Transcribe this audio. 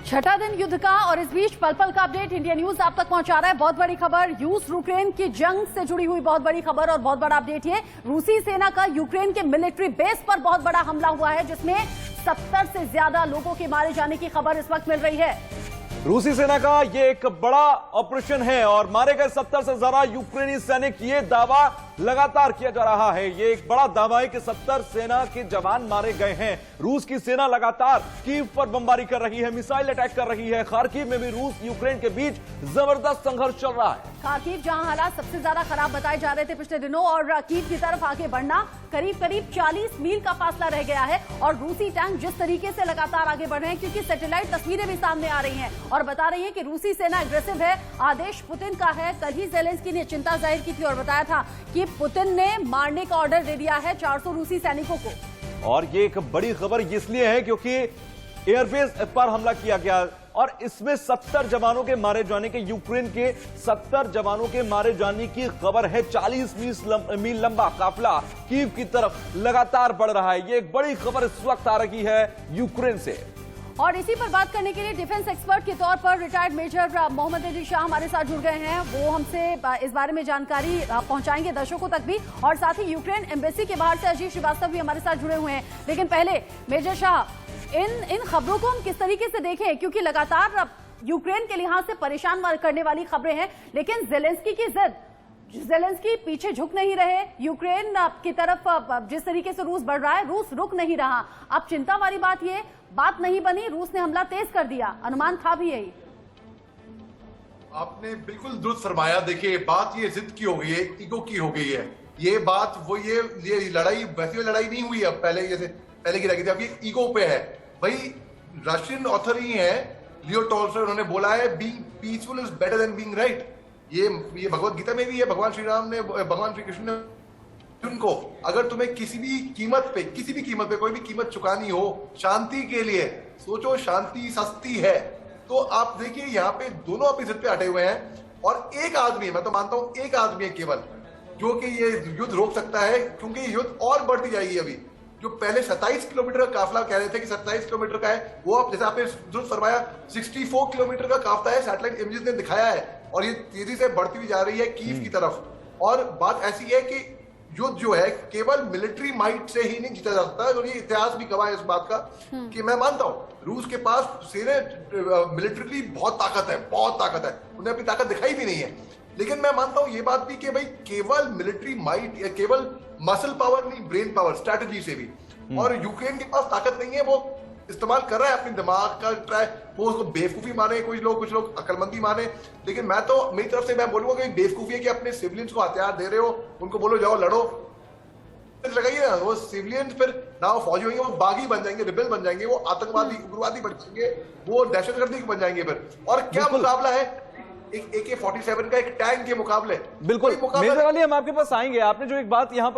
छठा दिन युद्ध का और इस बीच पल पल का अपडेट इंडिया न्यूज आप तक पहुंचा रहा है। बहुत बड़ी खबर, रूस यूक्रेन की जंग से जुड़ी हुई बहुत बड़ी खबर और बहुत बड़ा अपडेट ये रूसी सेना का यूक्रेन के मिलिट्री बेस पर बहुत बड़ा हमला हुआ है, जिसमें 70 से ज्यादा लोगों के मारे जाने की खबर इस वक्त मिल रही है। रूसी सेना का ये एक बड़ा ऑपरेशन है और मारे गए 70 से ज्यादा यूक्रेनी सैनिक, ये दावा लगातार किया जा रहा है। ये एक बड़ा दावा है कि 70 सेना के जवान मारे गए हैं। रूस की सेना लगातार कीव पर बमबारी कर रही है, मिसाइल अटैक कर रही है। खार्किव में भी रूस यूक्रेन के बीच जबरदस्त संघर्ष चल रहा है। खार्किव जहां हालात सबसे ज्यादा खराब बताए जा रहे थे पिछले दिनों, और कीव की तरफ आगे बढ़ना करीब 40 मील का फासला रह गया है। और रूसी टैंक जिस तरीके से लगातार आगे बढ़ रहे हैं, क्योंकि सैटेलाइट तस्वीरें भी सामने आ रही हैं और बता रही है कि रूसी सेना एग्रेसिव है, आदेश पुतिन का है। कल ही ज़ेलेंस्की ने चिंता जाहिर की थी और बताया था कि पुतिन ने मारने का ऑर्डर दे दिया है 400 रूसी सैनिकों को। और ये एक बड़ी खबर इसलिए है क्योंकि एयरबेस पर हमला किया गया और इसमें 70 जवानों के मारे जाने के, यूक्रेन के 70 जवानों के मारे जाने की खबर है। 40 मील लंबा काफिला कीव की तरफ लगातार बढ़ रहा है। ये एक बड़ी खबर इस वक्त आ रही है यूक्रेन से। और इसी पर बात करने के लिए डिफेंस एक्सपर्ट के तौर पर रिटायर्ड मेजर मोहम्मद अली शाह हमारे साथ जुड़ गए हैं। वो हमसे इस बारे में जानकारी पहुंचाएंगे दर्शकों तक भी, और साथ ही यूक्रेन एम्बेसी के बाहर से अजीत श्रीवास्तव भी हमारे साथ जुड़े हुए हैं। लेकिन पहले मेजर शाह, इन खबरों को हम किस तरीके से देखें, क्योंकि लगातार यूक्रेन के लिहाज से परेशान करने वाली खबरें हैं, लेकिन ज़ेलेंस्की की जिद, ज़ेलेंस्की पीछे झुक नहीं रहे। यूक्रेन की तरफ जिस तरीके से रूस बढ़ रहा है, रूस रुक नहीं रहा। अब चिंता वाली बात नहीं बनी, रूस ने हमला तेज कर दिया, अनुमान था भी यही। आपने बिल्कुल दुरुस्त फरमाया। देखिए, बात ये जिद की हो गई है, ईगो की हो गई है। ये बात वो ये लड़ाई वैसी लड़ाई नहीं हुई अब, पहले की लगी थी, अब ये ईगो पे है। भाई रशियन ऑथर ही है लियो टॉल्स्टॉय, उन्होंने बोला है being peaceful is better than being right. ये भगवत गीता में भी है। भगवान श्री कृष्ण ने उनको, अगर तुम्हें किसी भी कीमत पे कोई भी कीमत चुकानी हो शांति के लिए, सोचो शांति सस्ती है। तो आप देखिए यहाँ पे दोनों अपनी जिद पे अटे हुए हैं और एक आदमी, मैं तो मानता हूँ एक आदमी है केवल, जो कि ये युद्ध रोक सकता है, क्योंकि युद्ध और बढ़ती जाएगी। अभी जो पहले 27 किलोमीटर का काफिला कह रहे थे कि 27 किलोमीटर का है, वो अब जैसे आपने दुरुस्त फरमाया 64 किलोमीटर का काफिला है, सैटेलाइट इमेजेस ने दिखाया है। और ये तेजी से बढ़ती हुई जा रही है कीव की तरफ। और बात ऐसी है कि युद्ध जो है केवल मिलिट्री माइट से ही नहीं जीता जा सकता, और ये इतिहास भी गवाह है इस बात का कि मैं मानता हूं रूस के पास मिलिट्रीली बहुत ताकत है, उन्हें अपनी ताकत दिखाई भी नहीं है। लेकिन मैं मानता हूं ये बात भी कि भाई केवल मिलिट्री माइट या केवल मसल पावर नहीं, ब्रेन पावर, स्ट्रैटेजी से भी। और यूक्रेन के पास ताकत नहीं है, वो इस्तेमाल कर रहा है अपने दिमाग का, ट्राई वो उसको बेवकूफी माने कुछ लोग अकलमंदी माने। लेकिन मैं तो मेरी तरफ से मैं बोलूंगा कि बेवकूफी है कि अपने सिविलियंस को हथियार दे रहे हो, उनको बोलो जाओ लड़ो, लगाइए ना। वो सिविलियंस फिर ना वो फौजी होंगे, वो बागी बन जाएंगे, रिबेल बन जाएंगे, वो आतंकवादी उग्रवादी बन जाएंगे, वो दहशतगर्दी बन जाएंगे फिर। और क्या मुकाबला है एक AK-47 का एक टैंक के मुकाबले। बिल्कुल मेजर अली, हम आपके पास आएंगे। आपने जो एक बात यहाँ पर